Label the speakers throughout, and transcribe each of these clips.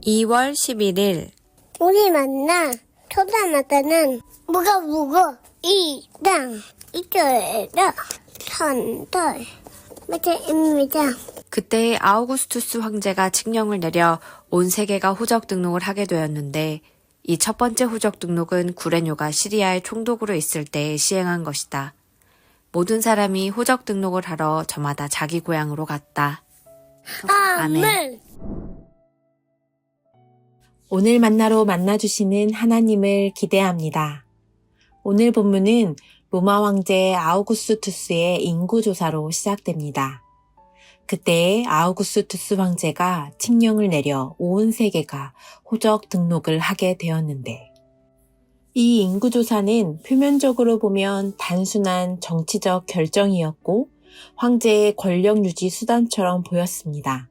Speaker 1: 2월 11일
Speaker 2: 우리 만나 초등학교는 뭐가 뭐고 이당 이쪽에다 천달 매체입니다.
Speaker 1: 그때 아우구스투스 황제가 칙령을 내려 온 세계가 호적 등록을 하게 되었는데 이 첫 번째 호적 등록은 구레뇨가 시리아의 총독으로 있을 때 시행한 것이다. 모든 사람이 호적 등록을 하러 저마다 자기 고향으로 갔다. 아멘.
Speaker 3: 오늘 만나로 만나주시는 하나님을 기대합니다. 오늘 본문은 로마 황제 아우구스투스의 인구조사로 시작됩니다. 그때 아우구스투스 황제가 칙령을 내려 온 세계가 호적 등록을 하게 되었는데 이 인구조사는 표면적으로 보면 단순한 정치적 결정이었고 황제의 권력 유지 수단처럼 보였습니다.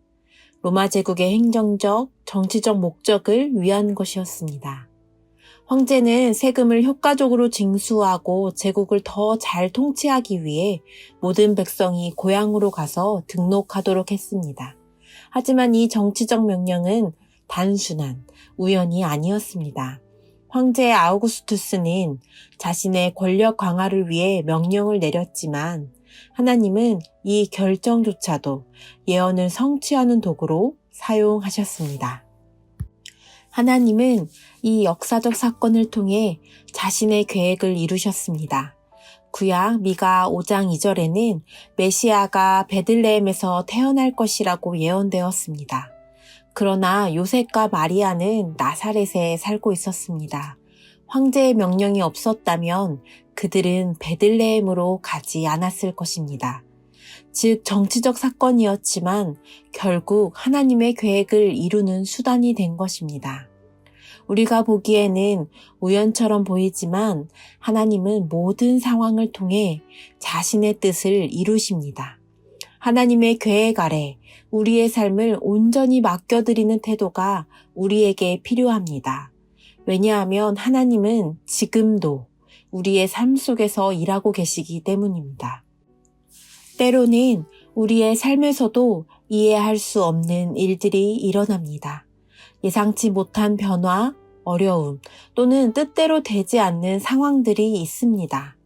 Speaker 3: 로마 제국의 행정적, 정치적 목적을 위한 것이었습니다. 황제는 세금을 효과적으로 징수하고 제국을 더 잘 통치하기 위해 모든 백성이 고향으로 가서 등록하도록 했습니다. 하지만 이 정치적 명령은 단순한 우연이 아니었습니다. 황제 아우구스투스는 자신의 권력 강화를 위해 명령을 내렸지만 하나님은 이 결정조차도 예언을 성취하는 도구로 사용하셨습니다. 하나님은 이 역사적 사건을 통해 자신의 계획을 이루셨습니다. 구약 미가 5장 2절에는 메시아가 베들레헴에서 태어날 것이라고 예언되었습니다. 그러나 요셉과 마리아는 나사렛에 살고 있었습니다. 황제의 명령이 없었다면 그들은 베들레헴으로 가지 않았을 것입니다. 즉 정치적 사건이었지만 결국 하나님의 계획을 이루는 수단이 된 것입니다. 우리가 보기에는 우연처럼 보이지만 하나님은 모든 상황을 통해 자신의 뜻을 이루십니다. 하나님의 계획 아래 우리의 삶을 온전히 맡겨드리는 태도가 우리에게 필요합니다. 왜냐하면 하나님은 지금도 우리의 삶 속에서 일하고 계시기 때문입니다. 때로는 우리의 삶에서도 이해할 수 없는 일들이 일어납니다. 예상치 못한 변화, 어려움 또는 뜻대로 되지 않는 상황들이 있습니다.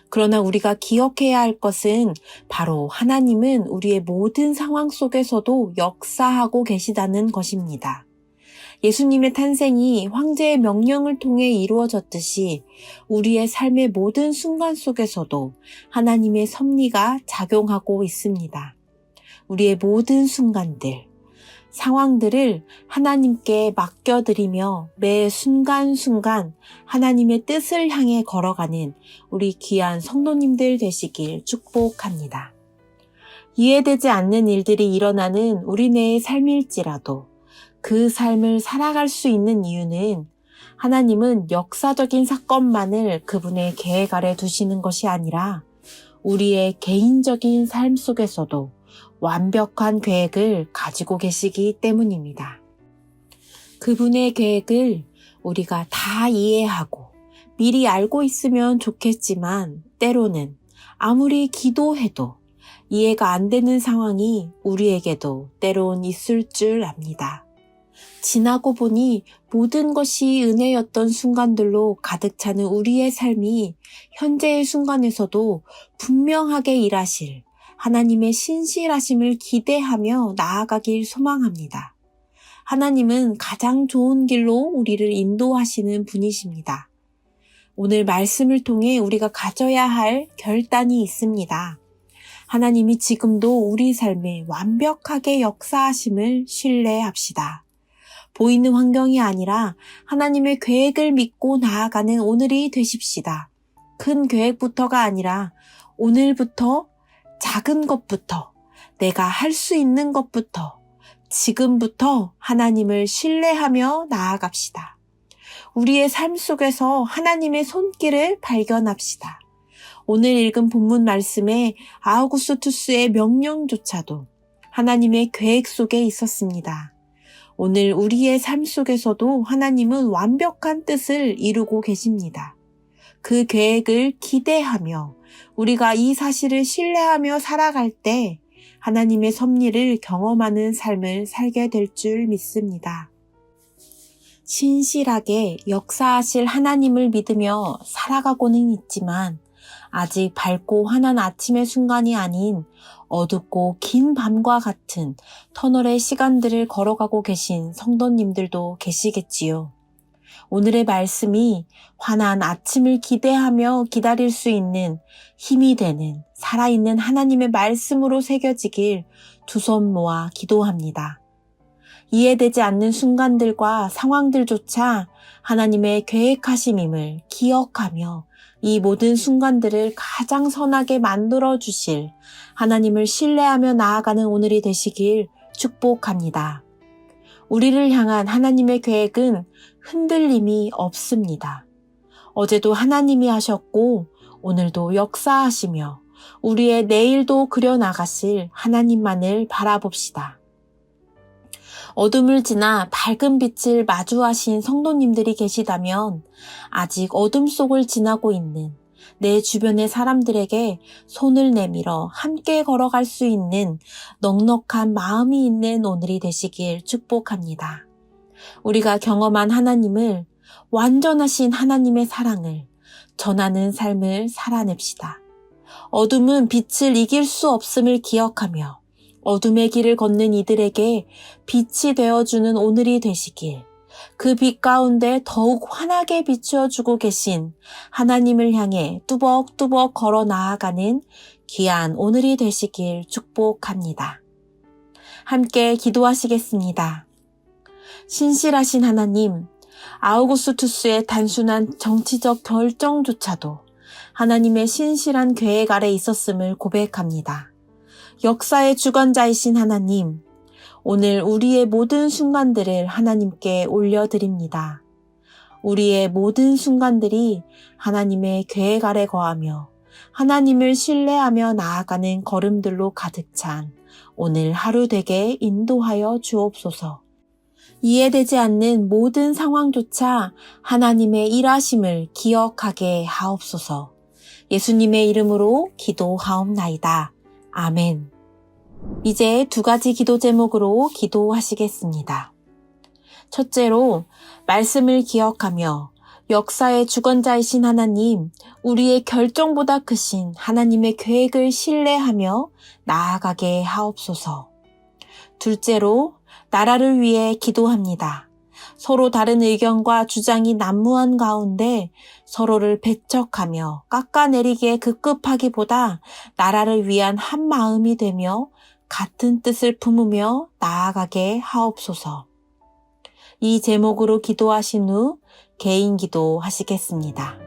Speaker 3: 그러나 우리가 기억해야 할 것은 바로 하나님은 우리의 모든 상황 속에서도 역사하고 계시다는 것입니다. 예수님의 탄생이 황제의 명령을 통해 이루어졌듯이 우리의 삶의 모든 순간 속에서도 하나님의 섭리가 작용하고 있습니다. 우리의 모든 순간들, 상황들을 하나님께 맡겨드리며 매 순간순간 하나님의 뜻을 향해 걸어가는 우리 귀한 성도님들 되시길 축복합니다. 이해되지 않는 일들이 일어나는 우리네의 삶일지라도 그 삶을 살아갈 수 있는 이유는 하나님은 역사적인 사건만을 그분의 계획 아래 두시는 것이 아니라 우리의 개인적인 삶 속에서도 완벽한 계획을 가지고 계시기 때문입니다. 그분의 계획을 우리가 다 이해하고 미리 알고 있으면 좋겠지만 때로는 아무리 기도해도 이해가 안 되는 상황이 우리에게도 때론 있을 줄 압니다. 지나고 보니 모든 것이 은혜였던 순간들로 가득 차는 우리의 삶이 현재의 순간에서도 분명하게 일하실 하나님의 신실하심을 기대하며 나아가길 소망합니다. 하나님은 가장 좋은 길로 우리를 인도하시는 분이십니다. 오늘 말씀을 통해 우리가 가져야 할 결단이 있습니다. 하나님이 지금도 우리 삶에 완벽하게 역사하심을 신뢰합시다. 보이는 환경이 아니라 하나님의 계획을 믿고 나아가는 오늘이 되십시다. 큰 계획부터가 아니라 오늘부터 작은 것부터 내가 할 수 있는 것부터 지금부터 하나님을 신뢰하며 나아갑시다. 우리의 삶 속에서 하나님의 손길을 발견합시다. 오늘 읽은 본문 말씀에 아우구스투스의 명령조차도 하나님의 계획 속에 있었습니다. 오늘 우리의 삶 속에서도 하나님은 완벽한 뜻을 이루고 계십니다. 그 계획을 기대하며 우리가 이 사실을 신뢰하며 살아갈 때 하나님의 섭리를 경험하는 삶을 살게 될 줄 믿습니다. 신실하게 역사하실 하나님을 믿으며 살아가고는 있지만 아직 밝고 환한 아침의 순간이 아닌 어둡고 긴 밤과 같은 터널의 시간들을 걸어가고 계신 성도님들도 계시겠지요. 오늘의 말씀이 환한 아침을 기대하며 기다릴 수 있는 힘이 되는 살아있는 하나님의 말씀으로 새겨지길 두 손 모아 기도합니다. 이해되지 않는 순간들과 상황들조차 하나님의 계획하심임을 기억하며 이 모든 순간들을 가장 선하게 만들어 주실 하나님을 신뢰하며 나아가는 오늘이 되시길 축복합니다. 우리를 향한 하나님의 계획은 흔들림이 없습니다. 어제도 하나님이 하셨고 오늘도 역사하시며 우리의 내일도 그려나가실 하나님만을 바라봅시다. 어둠을 지나 밝은 빛을 마주하신 성도님들이 계시다면 아직 어둠 속을 지나고 있는 내 주변의 사람들에게 손을 내밀어 함께 걸어갈 수 있는 넉넉한 마음이 있는 오늘이 되시길 축복합니다. 우리가 경험한 하나님을, 완전하신 하나님의 사랑을 전하는 삶을 살아냅시다. 어둠은 빛을 이길 수 없음을 기억하며 어둠의 길을 걷는 이들에게 빛이 되어주는 오늘이 되시길, 그 빛 가운데 더욱 환하게 비추어주고 계신 하나님을 향해 뚜벅뚜벅 걸어 나아가는 귀한 오늘이 되시길 축복합니다. 함께 기도하시겠습니다. 신실하신 하나님, 아우구스투스의 단순한 정치적 결정조차도 하나님의 신실한 계획 아래 있었음을 고백합니다. 역사의 주관자이신 하나님, 오늘 우리의 모든 순간들을 하나님께 올려드립니다. 우리의 모든 순간들이 하나님의 계획 아래 거하며 하나님을 신뢰하며 나아가는 걸음들로 가득 찬 오늘 하루 되게 인도하여 주옵소서. 이해되지 않는 모든 상황조차 하나님의 일하심을 기억하게 하옵소서. 예수님의 이름으로 기도하옵나이다. 아멘. 이제 두 가지 기도 제목으로 기도하시겠습니다. 첫째로, 말씀을 기억하며 역사의 주권자이신 하나님, 우리의 결정보다 크신 하나님의 계획을 신뢰하며 나아가게 하옵소서. 둘째로, 나라를 위해 기도합니다. 서로 다른 의견과 주장이 난무한 가운데 서로를 배척하며 깎아내리기에 급급하기보다 나라를 위한 한 마음이 되며 같은 뜻을 품으며 나아가게 하옵소서. 이 제목으로 기도하신 후 개인 기도 하시겠습니다.